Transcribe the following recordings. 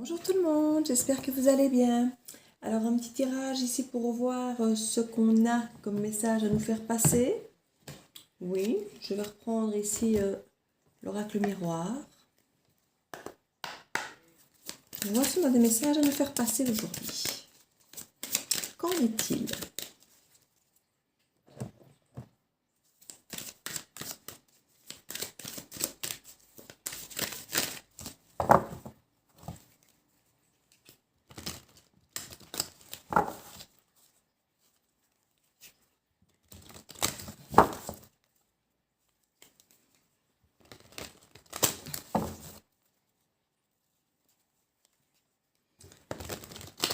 Bonjour tout le monde, j'espère que vous allez bien. Alors un petit tirage ici pour voir ce qu'on a comme message à nous faire passer. Oui, je vais reprendre ici l'oracle miroir. Voici on a des messages à nous faire passer aujourd'hui. Qu'en est-il ?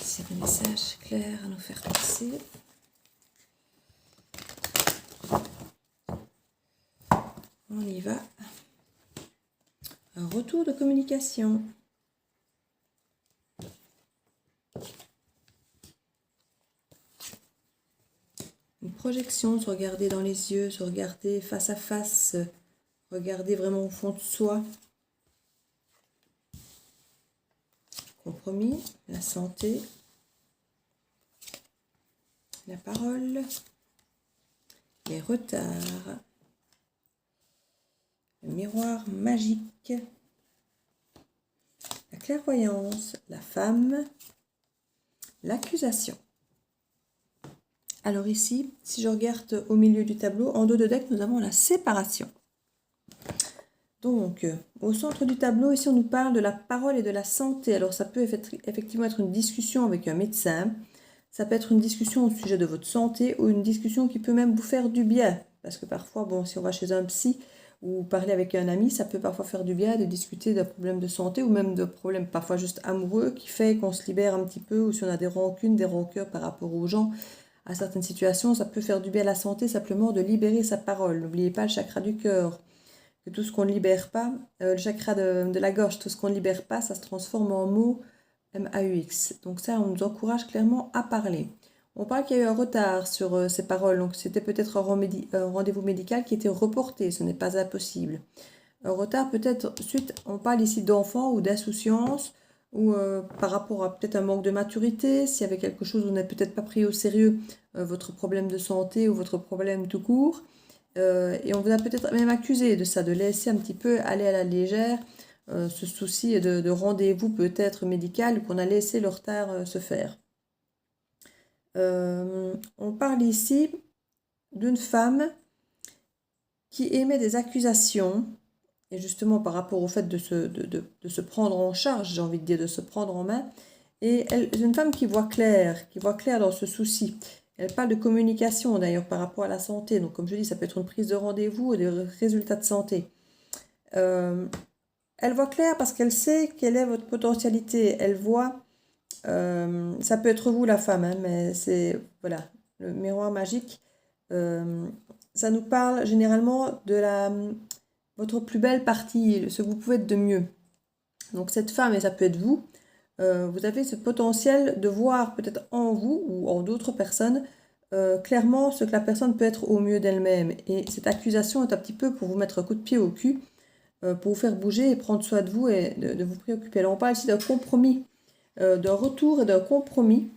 C'est des messages clairs à nous faire passer. On y va. Un retour de communication. Une projection, se regarder dans les yeux, se regarder face à face, regarder vraiment au fond de soi. Compromis, la santé, la parole, les retards, le miroir magique, la clairvoyance, la femme, l'accusation. Alors ici, si je regarde au milieu du tableau, en dos de deck, nous avons la séparation. Donc, au centre du tableau, ici, on nous parle de la parole et de la santé. Alors, ça peut effectivement être une discussion avec un médecin. Ça peut être une discussion au sujet de votre santé ou une discussion qui peut même vous faire du bien. Parce que parfois, bon, si on va chez un psy ou parler avec un ami, ça peut parfois faire du bien de discuter d'un problème de santé ou même de problèmes parfois juste amoureux qui fait qu'on se libère un petit peu ou si on a des rancunes, des rancœurs par rapport aux gens. À certaines situations, ça peut faire du bien à la santé simplement de libérer sa parole. N'oubliez pas le chakra du cœur. Que tout ce qu'on ne libère pas, le chakra de la gorge, tout ce qu'on ne libère pas, ça se transforme en mots M-A-U-X. Donc ça, on nous encourage clairement à parler. On parle qu'il y a eu un retard sur ces paroles, donc c'était peut-être un rendez-vous médical qui était reporté, ce n'est pas impossible. Un retard peut-être, suite, on parle ici d'enfants ou d'insouciance, ou par rapport à peut-être un manque de maturité, s'il y avait quelque chose où vous n'avez peut-être pas pris au sérieux votre problème de santé ou votre problème tout court. Et on vous a peut-être même accusé de ça, de laisser un petit peu aller à la légère ce souci de rendez-vous peut-être médical qu'on a laissé le retard se faire. On parle ici d'une femme qui émet des accusations, et justement par rapport au fait de se prendre en charge, j'ai envie de dire, de se prendre en main, et c'est une femme qui voit clair dans ce souci. Elle parle de communication d'ailleurs par rapport à la santé. Donc comme je dis, ça peut être une prise de rendez-vous ou des résultats de santé. Elle voit clair parce qu'elle sait quelle est votre potentialité. Elle voit, ça peut être vous la femme, hein, mais c'est, voilà, le miroir magique. Ça nous parle généralement de votre plus belle partie, ce que vous pouvez être de mieux. Donc cette femme, et ça peut être vous, vous avez ce potentiel de voir peut-être en vous ou en d'autres personnes clairement ce que la personne peut être au mieux d'elle-même. Et cette accusation est un petit peu pour vous mettre un coup de pied au cul, pour vous faire bouger et prendre soin de vous et de vous préoccuper. Alors on parle ici d'un compromis, d'un retour et d'un compromis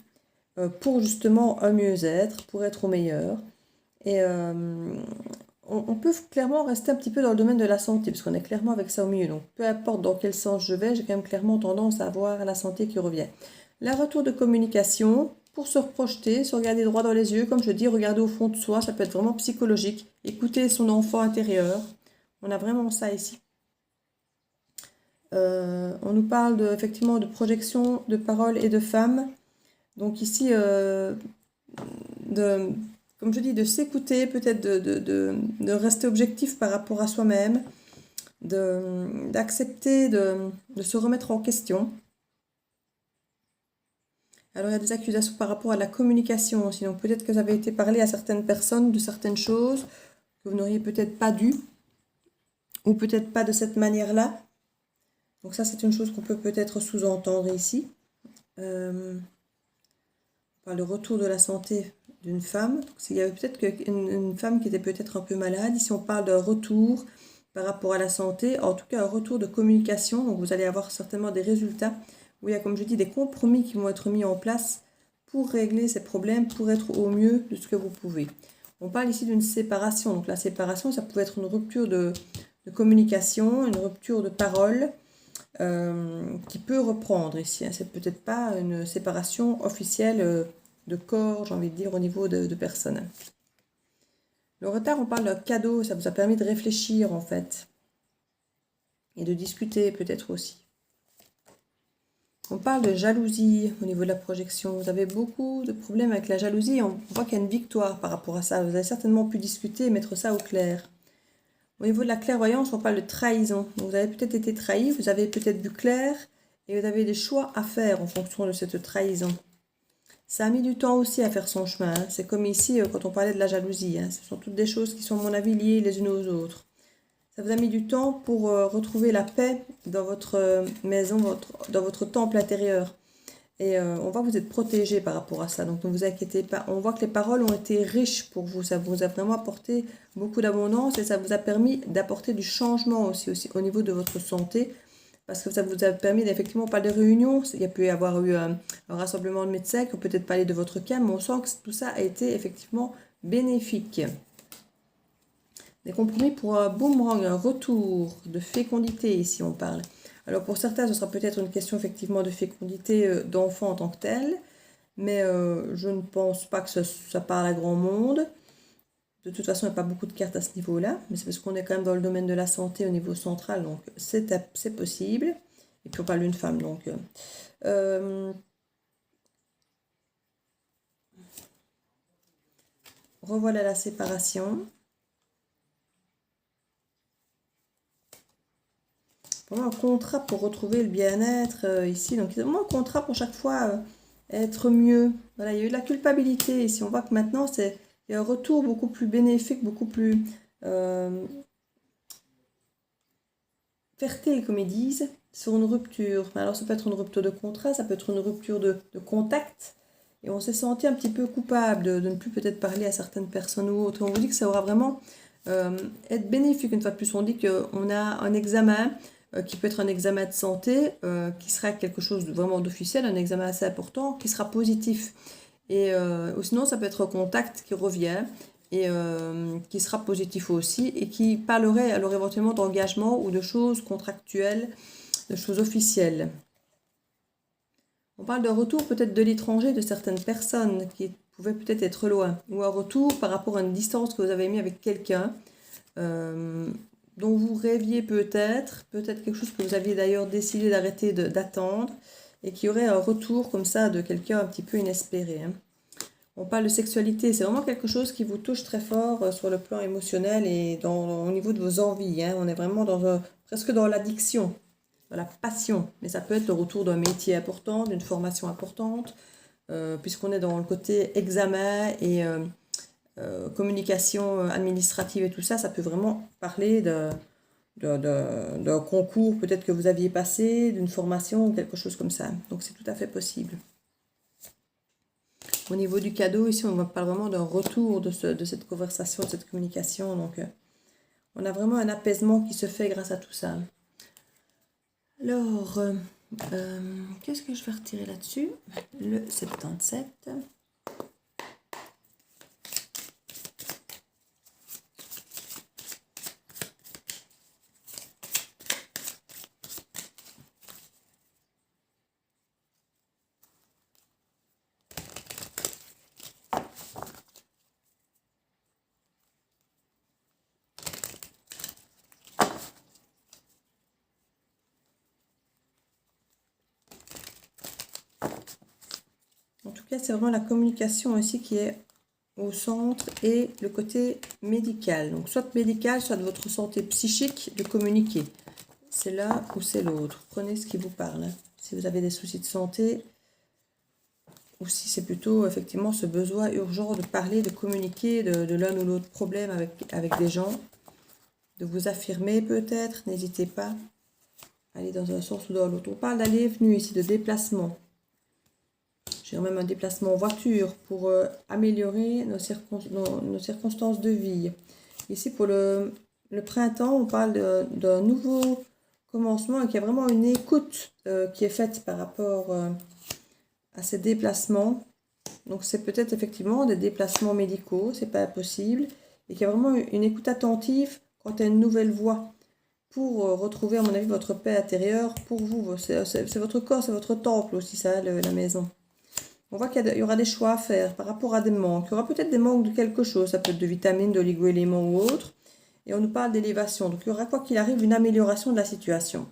pour justement un mieux-être, pour être au meilleur. Et on peut clairement rester un petit peu dans le domaine de la santé, parce qu'on est clairement avec ça au milieu. Donc, peu importe dans quel sens je vais, j'ai quand même clairement tendance à avoir la santé qui revient. La retour de communication, pour se projeter, se regarder droit dans les yeux, comme je dis, regarder au fond de soi, ça peut être vraiment psychologique. Écouter son enfant intérieur. On a vraiment ça ici. On nous parle effectivement de projection de paroles et de femmes. Donc ici, comme je dis, de s'écouter, peut-être de rester objectif par rapport à soi-même, d'accepter de se remettre en question. Alors il y a des accusations par rapport à la communication aussi, donc peut-être que vous avez été parlé à certaines personnes de certaines choses que vous n'auriez peut-être pas dû, ou peut-être pas de cette manière-là. Donc ça c'est une chose qu'on peut peut-être sous-entendre ici. Par le retour de la santé d'une femme. Donc, il y avait peut-être une femme qui était peut-être un peu malade. Ici, on parle d'un retour par rapport à la santé. En tout cas, un retour de communication. Donc, vous allez avoir certainement des résultats où il y a, comme je dis, des compromis qui vont être mis en place pour régler ces problèmes, pour être au mieux de ce que vous pouvez. On parle ici d'une séparation. Donc la séparation, ça peut être une rupture de communication, une rupture de parole qui peut reprendre ici. Hein. C'est peut-être pas une séparation officielle de corps, j'ai envie de dire, au niveau de personnes. Le retard, on parle d'un cadeau, ça vous a permis de réfléchir en fait. Et de discuter peut-être aussi. On parle de jalousie au niveau de la projection. Vous avez beaucoup de problèmes avec la jalousie. On voit qu'il y a une victoire par rapport à ça. Vous avez certainement pu discuter et mettre ça au clair. Au niveau de la clairvoyance, on parle de trahison. Donc, vous avez peut-être été trahi, vous avez peut-être vu clair et vous avez des choix à faire en fonction de cette trahison. Ça a mis du temps aussi à faire son chemin. Hein. C'est comme ici quand on parlait de la jalousie. Hein. Ce sont toutes des choses qui sont, à mon avis, liées les unes aux autres. Ça vous a mis du temps pour retrouver la paix dans votre maison, dans votre temple intérieur. Et on voit que vous êtes protégé par rapport à ça. Donc ne vous inquiétez pas. On voit que les paroles ont été riches pour vous. Ça vous a vraiment apporté beaucoup d'abondance et ça vous a permis d'apporter du changement aussi au niveau de votre santé. Parce que ça vous a permis d'effectivement parler de réunions. Il y a pu y avoir eu un rassemblement de médecins qui ont peut-être parlé de votre cas. Mais on sent que tout ça a été effectivement bénéfique. Des compromis pour un boomerang, un retour de fécondité, ici on parle. Alors pour certains, ce sera peut-être une question effectivement de fécondité d'enfant en tant que tel, mais je ne pense pas que ça parle à grand monde. De toute façon, il n'y a pas beaucoup de cartes à ce niveau-là, mais c'est parce qu'on est quand même dans le domaine de la santé au niveau central, donc c'est possible. Et puis on parle d'une femme, donc... revoilà la séparation. Vraiment un contrat pour retrouver le bien-être ici. Donc, vraiment un contrat pour chaque fois être mieux. Voilà, il y a eu de la culpabilité ici. On voit que maintenant, il y a un retour beaucoup plus bénéfique, beaucoup plus fertile, comme ils disent, sur une rupture. Alors, ça peut être une rupture de contrat, ça peut être une rupture de contact. Et on s'est senti un petit peu coupable de ne plus peut-être parler à certaines personnes ou autres. On vous dit que ça aura vraiment être bénéfique. Une fois de plus, on dit qu'on a un examen qui peut être un examen de santé, qui sera quelque chose vraiment d'officiel, un examen assez important, qui sera positif. Et ou sinon, ça peut être un contact qui revient et qui sera positif aussi et qui parlerait alors éventuellement d'engagement ou de choses contractuelles, de choses officielles. On parle de retour peut-être de l'étranger de certaines personnes qui pouvaient peut-être être loin, ou un retour par rapport à une distance que vous avez mis avec quelqu'un dont vous rêviez peut-être quelque chose que vous aviez d'ailleurs décidé d'arrêter d'attendre, et qui aurait un retour comme ça de quelqu'un un petit peu inespéré. Hein. On parle de sexualité, c'est vraiment quelque chose qui vous touche très fort sur le plan émotionnel et au niveau de vos envies. Hein. On est vraiment presque dans l'addiction, dans la passion, mais ça peut être le retour d'un métier important, d'une formation importante, puisqu'on est dans le côté examen et... communication administrative et tout ça, ça peut vraiment parler d'un concours peut-être que vous aviez passé, d'une formation ou quelque chose comme ça. Donc c'est tout à fait possible. Au niveau du cadeau, ici on parle vraiment d'un retour de cette conversation, de cette communication. Donc on a vraiment un apaisement qui se fait grâce à tout ça. Alors, qu'est-ce que je vais retirer là-dessus? Le 77. En tout cas, c'est vraiment la communication aussi qui est au centre et le côté médical. Donc, soit médical, soit de votre santé psychique, de communiquer. C'est l'un ou c'est l'autre. Prenez ce qui vous parle. Hein. Si vous avez des soucis de santé, ou si c'est plutôt effectivement ce besoin urgent de parler, de communiquer de l'un ou l'autre problème avec des gens, de vous affirmer peut-être, n'hésitez pas à aller dans un sens ou dans l'autre. On parle d'aller et venue ici, de déplacement. J'ai même un déplacement en voiture pour améliorer nos circonstances de vie. Ici, pour le printemps, on parle d'un nouveau commencement et qu'il y a vraiment une écoute qui est faite par rapport à ces déplacements. Donc c'est peut-être effectivement des déplacements médicaux, c'est pas impossible, et qu'il y a vraiment une écoute attentive quant à une nouvelle voie pour retrouver, à mon avis, votre paix intérieure pour vous. C'est votre corps, c'est votre temple aussi, ça, la maison. On voit qu'il y aura des choix à faire par rapport à des manques. Il y aura peut-être des manques de quelque chose, ça peut être de vitamines, d'oligo-éléments ou autre. Et on nous parle d'élévation. Donc il y aura, quoi qu'il arrive, une amélioration de la situation.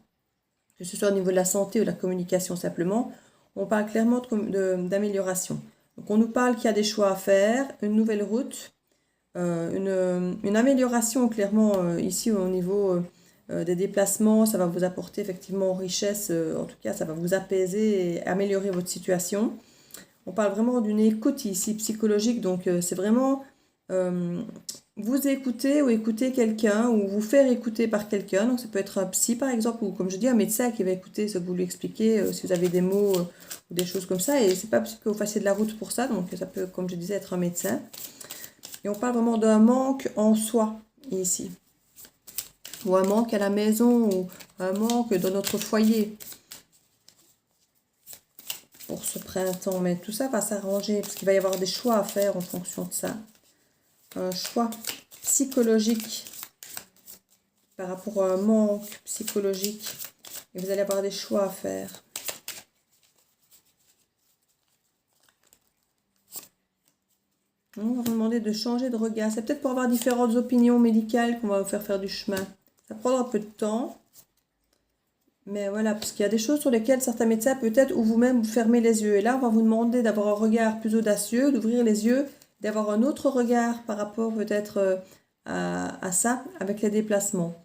Que ce soit au niveau de la santé ou de la communication simplement, on parle clairement d'amélioration. Donc on nous parle qu'il y a des choix à faire, une nouvelle route, une amélioration clairement ici au niveau des déplacements. Ça va vous apporter effectivement richesse, en tout cas ça va vous apaiser et améliorer votre situation. On parle vraiment d'une écoute ici psychologique, donc c'est vraiment vous écouter ou écouter quelqu'un ou vous faire écouter par quelqu'un. Donc ça peut être un psy par exemple, ou comme je dis un médecin qui va écouter ce que vous lui expliquez, si vous avez des mots ou des choses comme ça. Et c'est pas possible que vous fassiez de la route pour ça, donc ça peut, comme je disais, être un médecin. Et on parle vraiment d'un manque en soi ici, ou un manque à la maison, ou un manque dans notre foyer pour ce printemps. Mais tout ça va s'arranger parce qu'il va y avoir des choix à faire en fonction de ça. Un choix psychologique par rapport à un manque psychologique. Et vous allez avoir des choix à faire. On va vous demander de changer de regard. C'est peut-être pour avoir différentes opinions médicales qu'on va vous faire du chemin. Ça prendra un peu de temps. Mais voilà, parce qu'il y a des choses sur lesquelles certains médecins, peut-être, ou vous-même, vous fermez les yeux. Et là, on va vous demander d'avoir un regard plus audacieux, d'ouvrir les yeux, d'avoir un autre regard par rapport peut-être à ça, avec les déplacements.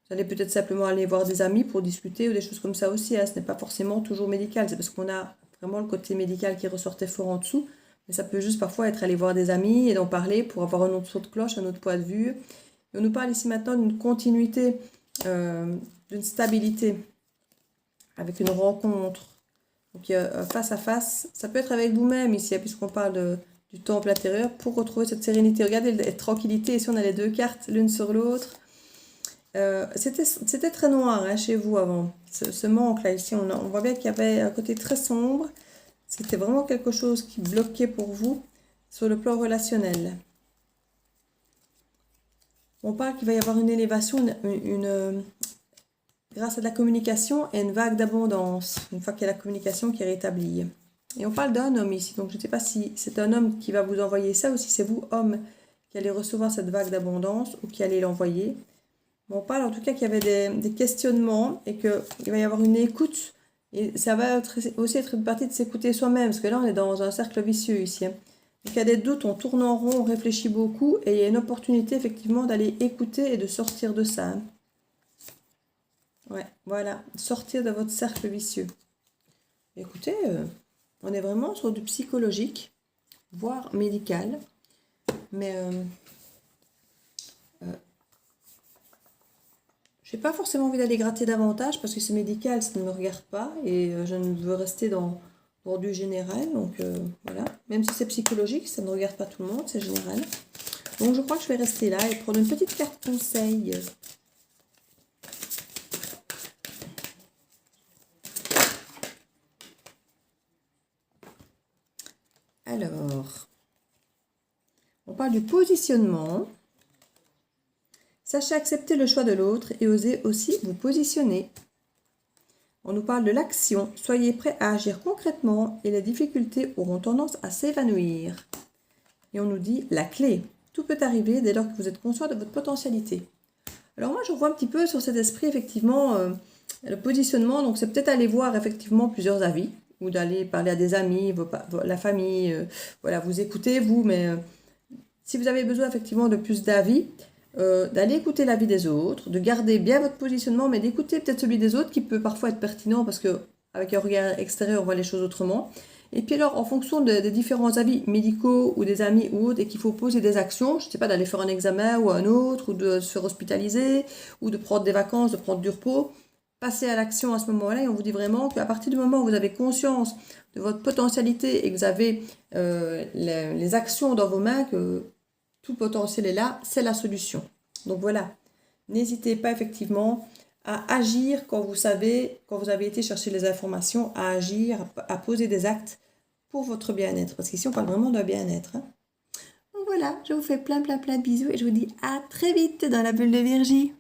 Vous allez peut-être simplement aller voir des amis pour discuter ou des choses comme ça aussi. Hein. Ce n'est pas forcément toujours médical. C'est parce qu'on a vraiment le côté médical qui ressortait fort en dessous. Mais ça peut juste parfois être aller voir des amis et d'en parler pour avoir un autre son de cloche, un autre point de vue. Et on nous parle ici maintenant d'une continuité, d'une stabilité, avec une rencontre. Donc face à face, ça peut être avec vous-même ici, puisqu'on parle du temple intérieur, pour retrouver cette sérénité. Regardez, la tranquillité, ici on a les deux cartes l'une sur l'autre. C'était très noir hein, chez vous avant, ce manque là ici, on voit bien qu'il y avait un côté très sombre. C'était vraiment quelque chose qui bloquait pour vous sur le plan relationnel. On parle qu'il va y avoir une élévation, grâce à de la communication et une vague d'abondance, une fois qu'il y a la communication qui est rétablie. Et on parle d'un homme ici, donc je ne sais pas si c'est un homme qui va vous envoyer ça ou si c'est vous, homme, qui allez recevoir cette vague d'abondance ou qui allez l'envoyer. On parle en tout cas qu'il y avait des questionnements et qu'il va y avoir une écoute. Et ça va aussi être une partie de s'écouter soi-même, parce que là on est dans un cercle vicieux ici. Hein. Donc il y a des doutes, on tourne en rond, on réfléchit beaucoup, et il y a une opportunité effectivement d'aller écouter et de sortir de ça. Hein. Ouais, voilà, sortir de votre cercle vicieux. Écoutez, on est vraiment sur du psychologique, voire médical, mais je n'ai pas forcément envie d'aller gratter davantage parce que c'est médical, ça ne me regarde pas et je ne veux rester dans du général. Donc voilà, même si c'est psychologique, ça ne regarde pas tout le monde, c'est général. Donc je crois que je vais rester là et prendre une petite carte conseil. Alors, on parle du positionnement. Sachez accepter le choix de l'autre et osez aussi vous positionner. On nous parle de l'action. Soyez prêts à agir concrètement et les difficultés auront tendance à s'évanouir. Et on nous dit la clé. Tout peut arriver dès lors que vous êtes conscient de votre potentialité. Alors moi, je vois un petit peu sur cet esprit, effectivement, le positionnement. Donc, c'est peut-être aller voir, effectivement, plusieurs avis ou d'aller parler à des amis, la famille. Voilà, vous écoutez, vous, mais si vous avez besoin, effectivement, de plus d'avis, d'aller écouter l'avis des autres, de garder bien votre positionnement, mais d'écouter peut-être celui des autres qui peut parfois être pertinent parce que avec un regard extérieur, on voit les choses autrement. Et puis alors, en fonction des différents avis médicaux ou des amis ou autres, et qu'il faut poser des actions, je ne sais pas, d'aller faire un examen ou un autre, ou de se faire hospitaliser, ou de prendre des vacances, de prendre du repos, passez à l'action à ce moment-là, et on vous dit vraiment qu'à partir du moment où vous avez conscience de votre potentialité et que vous avez les actions dans vos mains, que tout potentiel est là, c'est la solution. Donc voilà, n'hésitez pas effectivement à agir quand vous savez, quand vous avez été chercher les informations, à agir, à poser des actes pour votre bien-être. Parce qu'ici, on parle vraiment d'un bien-être. Hein. Donc voilà, je vous fais plein de bisous et je vous dis à très vite dans la bulle de Virgie.